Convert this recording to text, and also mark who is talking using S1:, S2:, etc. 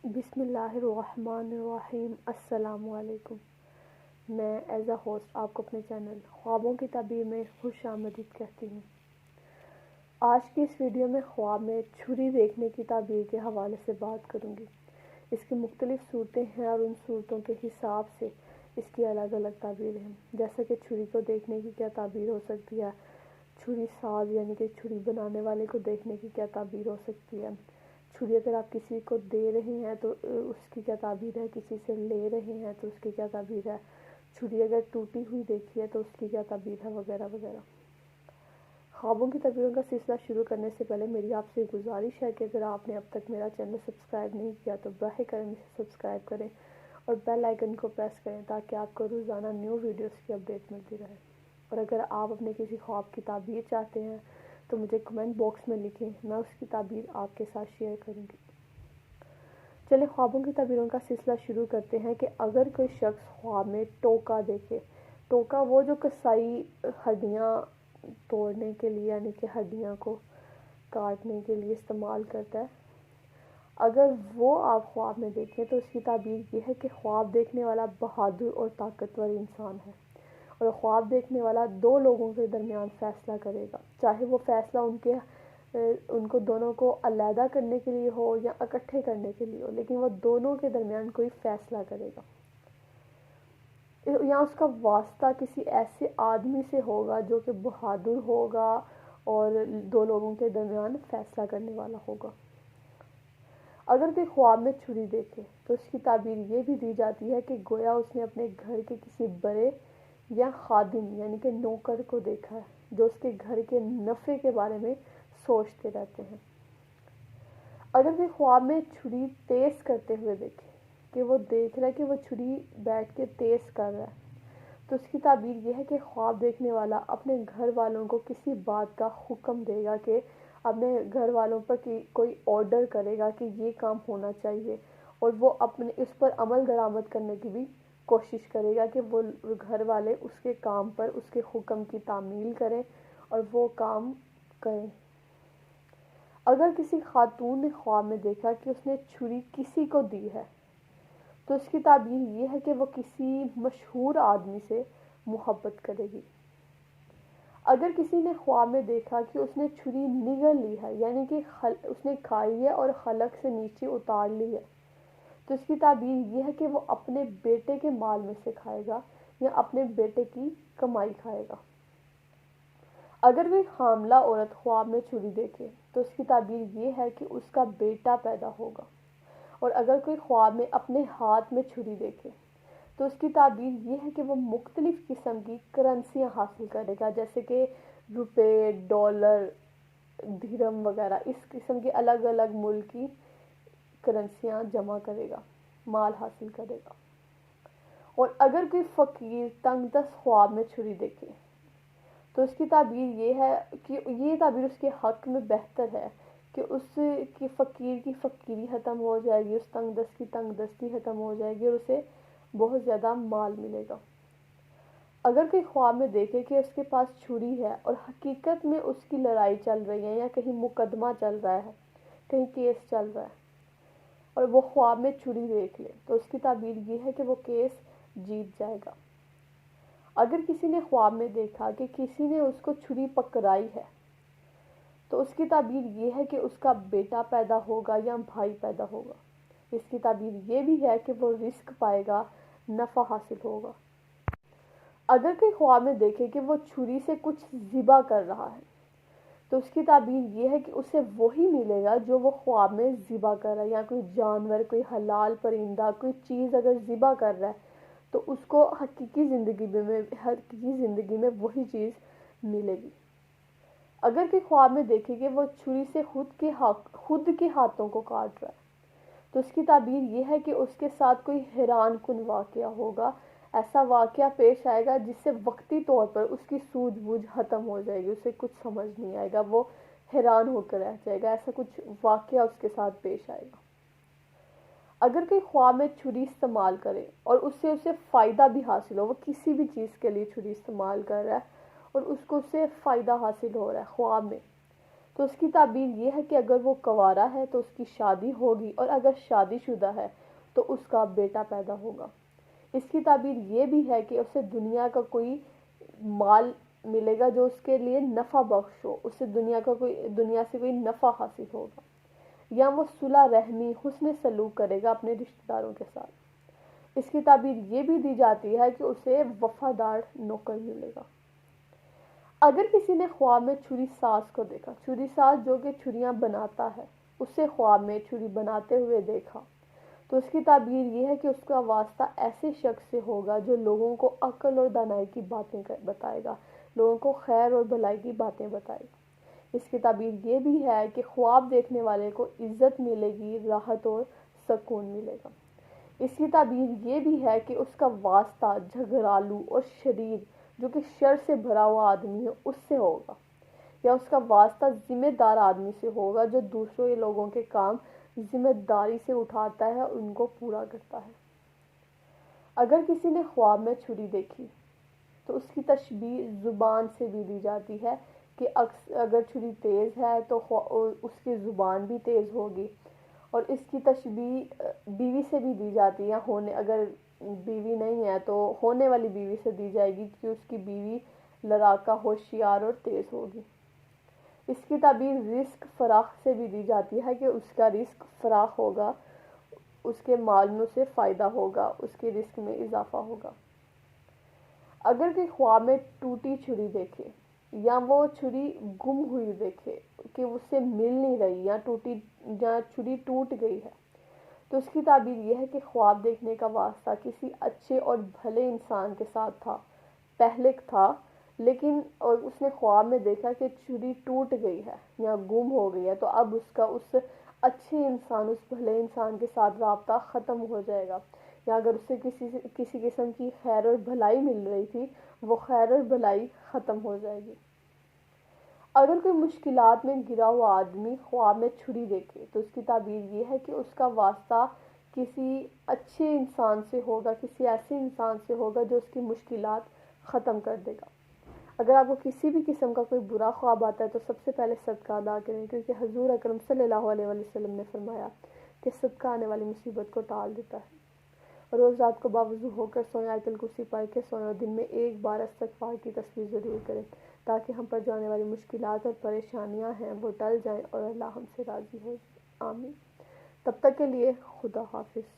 S1: بسم اللہ الرحمن الرحیم۔ السلام علیکم۔ میں ایز اے ہوسٹ آپ کو اپنے چینل خوابوں کی تعبیر میں خوش آمدید کہتی ہوں۔ آج کی اس ویڈیو میں خواب میں چھری دیکھنے کی تعبیر کے حوالے سے بات کروں گی۔ اس کی مختلف صورتیں ہیں اور ان صورتوں کے حساب سے اس کی الگ الگ تعبیریں ہیں، جیسے کہ چھری کو دیکھنے کی کیا تعبیر ہو سکتی ہے، چھری ساز یعنی کہ چھری بنانے والے کو دیکھنے کی کیا تعبیر ہو سکتی ہے، چھری اگر آپ کسی کو دے رہے ہیں تو اس کی کیا تعبیر ہے، کسی سے لے رہے ہیں تو اس کی کیا تعبیر ہے، چھری اگر ٹوٹی ہوئی دیکھی ہے تو اس کی کیا تعبیر ہے، وغیرہ وغیرہ۔ خوابوں کی تعبیروں کا سلسلہ شروع کرنے سے پہلے میری آپ سے گزارش ہے کہ اگر آپ نے اب تک میرا چینل سبسکرائب نہیں کیا تو براہ کرم اسے سبسکرائب کریں اور بیل آئیکن کو پریس کریں تاکہ آپ کو روزانہ نیو ویڈیوز کی اپڈیٹ ملتی رہے۔ اور اگر آپ اپنے کسی خواب کی تعبیر چاہتے ہیں تو مجھے کمنٹ باکس میں لکھیں، میں اس کی تعبیر آپ کے ساتھ شیئر کروں گی۔ چلے خوابوں کی تعبیروں کا سلسلہ شروع کرتے ہیں کہ اگر کوئی شخص خواب میں ٹوکا دیکھے، ٹوکا وہ جو کسائی ہڈیاں توڑنے کے لیے یعنی کہ ہڈیاں کو کاٹنے کے لیے استعمال کرتا ہے، اگر وہ آپ خواب میں دیکھیں تو اس کی تعبیر یہ ہے کہ خواب دیکھنے والا بہادر اور طاقتور انسان ہے، اور خواب دیکھنے والا دو لوگوں کے درمیان فیصلہ کرے گا، چاہے وہ فیصلہ ان کو دونوں کو علیحدہ کرنے کے لیے ہو یا اکٹھے کرنے کے لیے ہو، لیکن وہ دونوں کے درمیان کوئی فیصلہ کرے گا، یا اس کا واسطہ کسی ایسے آدمی سے ہوگا جو کہ بہادر ہوگا اور دو لوگوں کے درمیان فیصلہ کرنے والا ہوگا۔ اگر کوئی خواب میں چھری دیکھے تو اس کی تعبیر یہ بھی دی جاتی ہے کہ گویا اس نے اپنے گھر کے کسی بڑے یا خادم یعنی کہ نوکر کو دیکھا ہے جو اس کے گھر کے نفع کے بارے میں سوچتے رہتے ہیں۔ اگر کوئی خواب میں چھری تیز کرتے ہوئے دیکھے کہ وہ دیکھ رہا ہے کہ وہ چھری بیٹھ کے تیز کر رہا ہے تو اس کی تعبیر یہ ہے کہ خواب دیکھنے والا اپنے گھر والوں کو کسی بات کا حکم دے گا، کہ اپنے گھر والوں پر کوئی آرڈر کرے گا کہ یہ کام ہونا چاہیے، اور وہ اپنے اس پر عمل درآمد کرنے کی بھی کوشش کرے گا کہ وہ گھر والے اس کے کام پر اس کے حکم کی تعمیل کریں اور وہ کام کریں۔ اگر کسی خاتون نے خواب میں دیکھا کہ اس نے چھری کسی کو دی ہے تو اس کی تعبیر یہ ہے کہ وہ کسی مشہور آدمی سے محبت کرے گی۔ اگر کسی نے خواب میں دیکھا کہ اس نے چھری نگل لی ہے یعنی کہ اس نے کھائی ہے اور حلق سے نیچے اتار لی ہے تو اس کی تعبیر یہ ہے کہ وہ اپنے بیٹے کے مال میں سے کھائے گا یا اپنے بیٹے کی کمائی کھائے گا۔ اگر کوئی حاملہ عورت خواب میں چھری دیکھے تو اس کی تعبیر یہ ہے کہ اس کا بیٹا پیدا ہوگا، اور اگر کوئی خواب میں اپنے ہاتھ میں چھری دیکھے تو اس کی تعبیر یہ ہے کہ وہ مختلف قسم کی کرنسیاں حاصل کرے گا، جیسے کہ روپے، ڈالر، درہم وغیرہ، اس قسم کی الگ الگ ملک کی کرنسیاں جمع کرے گا، مال حاصل کرے گا۔ اور اگر کوئی فقیر تنگ دست خواب میں چھری دیکھے تو اس کی تعبیر یہ ہے کہ یہ تعبیر اس کے حق میں بہتر ہے کہ اس کی فقیر کی فقیری ختم ہو جائے گی، اس تنگ دست کی تنگ دستی ختم ہو جائے گی اور اسے بہت زیادہ مال ملے گا۔ اگر کوئی خواب میں دیکھے کہ اس کے پاس چھری ہے اور حقیقت میں اس کی لڑائی چل رہی ہے یا کہیں مقدمہ چل رہا ہے، کہیں کیس چل رہا ہے، اور وہ خواب میں چھری دیکھ لے تو اس کی تعبیر یہ ہے کہ وہ کیس جیت جائے گا۔ اگر کسی نے خواب میں دیکھا کہ کسی نے اس کو چھری پکڑائی ہے تو اس کی تعبیر یہ ہے کہ اس کا بیٹا پیدا ہوگا یا بھائی پیدا ہوگا۔ اس کی تعبیر یہ بھی ہے کہ وہ رزق پائے گا، نفع حاصل ہوگا۔ اگر کوئی خواب میں دیکھے کہ وہ چھری سے کچھ ذبح کر رہا ہے تو اس کی تعبیر یہ ہے کہ اسے وہی ملے گا جو وہ خواب میں ذبح کر رہا ہے، یا کوئی جانور، کوئی حلال پرندہ، کوئی چیز اگر ذبح کر رہا ہے تو اس کو حقیقی زندگی میں وہی چیز ملے گی۔ اگر کوئی خواب میں دیکھے کہ وہ چھری سے خود کے ہاتھوں کو کاٹ رہا ہے تو اس کی تعبیر یہ ہے کہ اس کے ساتھ کوئی حیران کن واقعہ ہوگا، ایسا واقعہ پیش آئے گا جس سے وقتی طور پر اس کی سوجھ بوجھ ختم ہو جائے گی، اسے کچھ سمجھ نہیں آئے گا، وہ حیران ہو کر رہ جائے گا، ایسا کچھ واقعہ اس کے ساتھ پیش آئے گا۔ اگر کوئی خواب میں چھری استعمال کرے اور اسے فائدہ بھی حاصل ہو، وہ کسی بھی چیز کے لیے چھری استعمال کر رہا ہے اور اس سے فائدہ حاصل ہو رہا ہے خواب میں، تو اس کی تعبیر یہ ہے کہ اگر وہ کنوارا ہے تو اس کی شادی ہوگی، اور اگر شادی شدہ ہے تو اس کا بیٹا پیدا ہوگا۔ اس کی تعبیر یہ بھی ہے کہ اسے دنیا کا کوئی مال ملے گا جو اس کے لیے نفع بخش ہو، اسے دنیا سے کوئی نفع حاصل ہوگا، یا وہ صلح رحمی حسن سلوک کرے گا اپنے رشتہ داروں کے ساتھ۔ اس کی تعبیر یہ بھی دی جاتی ہے کہ اسے وفادار نوکر ملے گا۔ اگر کسی نے خواب میں چھری ساز کو دیکھا، چھری ساز جو کہ چھریاں بناتا ہے، اسے خواب میں چھری بناتے ہوئے دیکھا، تو اس کی تعبیر یہ ہے کہ اس کا واسطہ ایسے شخص سے ہوگا جو لوگوں کو عقل اور دانائی کی باتیں بتائے گا، لوگوں کو خیر اور بھلائی کی باتیں بتائے گا۔ اس کی تعبیر یہ بھی ہے کہ خواب دیکھنے والے کو عزت ملے گی، راحت اور سکون ملے گا۔ اس کی تعبیر یہ بھی ہے کہ اس کا واسطہ جھگڑالو اور شریر جو کہ شر سے بھرا ہوا آدمی ہے اس سے ہوگا، یا اس کا واسطہ ذمہ دار آدمی سے ہوگا جو دوسروں لوگوں کے کام ذمہ داری سے اٹھاتا ہے اور ان کو پورا کرتا ہے۔ اگر کسی نے خواب میں چھری دیکھی تو اس کی تشبیہ زبان سے بھی دی جاتی ہے کہ اگر چھری تیز ہے تو اس کی زبان بھی تیز ہوگی، اور اس کی تشبیہ بیوی سے بھی دی جاتی ہے، اگر بیوی نہیں ہے تو ہونے والی بیوی سے دی جائے گی کہ اس کی بیوی لڑاکا، ہوشیار اور تیز ہوگی۔ اس کی تعبیر رزق فراخ سے بھی دی جاتی ہے کہ اس کا رزق فراخ ہوگا، اس کے مال میں اسے فائدہ ہوگا، اس کے رزق میں اضافہ ہوگا۔ اگر کوئی خواب میں ٹوٹی چھری دیکھے، یا وہ چھری گم ہوئی دیکھے کہ اس سے مل نہیں رہی، یا چھری ٹوٹ گئی ہے، تو اس کی تعبیر یہ ہے کہ خواب دیکھنے کا واسطہ کسی اچھے اور بھلے انسان کے ساتھ تھا، پہلے تھا، لیکن اور اس نے خواب میں دیکھا کہ چھری ٹوٹ گئی ہے یا گم ہو گئی ہے، تو اب اس کا اس اچھے انسان، اس بھلے انسان کے ساتھ رابطہ ختم ہو جائے گا، یا اگر اسے کسی قسم کی خیر اور بھلائی مل رہی تھی وہ خیر اور بھلائی ختم ہو جائے گی۔ اگر کوئی مشکلات میں گرا ہوا آدمی خواب میں چھری دیکھے تو اس کی تعبیر یہ ہے کہ اس کا واسطہ کسی اچھے انسان سے ہوگا، کسی ایسے انسان سے ہوگا جو اس کی مشکلات ختم کر دے گا۔ اگر آپ کو کسی بھی قسم کا کوئی برا خواب آتا ہے تو سب سے پہلے صدقہ ادا کریں، کیونکہ حضور اکرم صلی اللہ علیہ وسلم نے فرمایا کہ صدقہ آنے والی مصیبت کو ٹال دیتا ہے۔ روز رات کو باوضو ہو کر سوئیں، آیت الکرسی پڑھ کے سوئیں، اور دن میں ایک بار استغفار کی تصویر ضرور کریں تاکہ ہم پر جو آنے والی مشکلات اور پریشانیاں ہیں وہ ٹل جائیں اور اللہ ہم سے راضی ہو۔ آمین۔ تب تک کے لیے خدا حافظ۔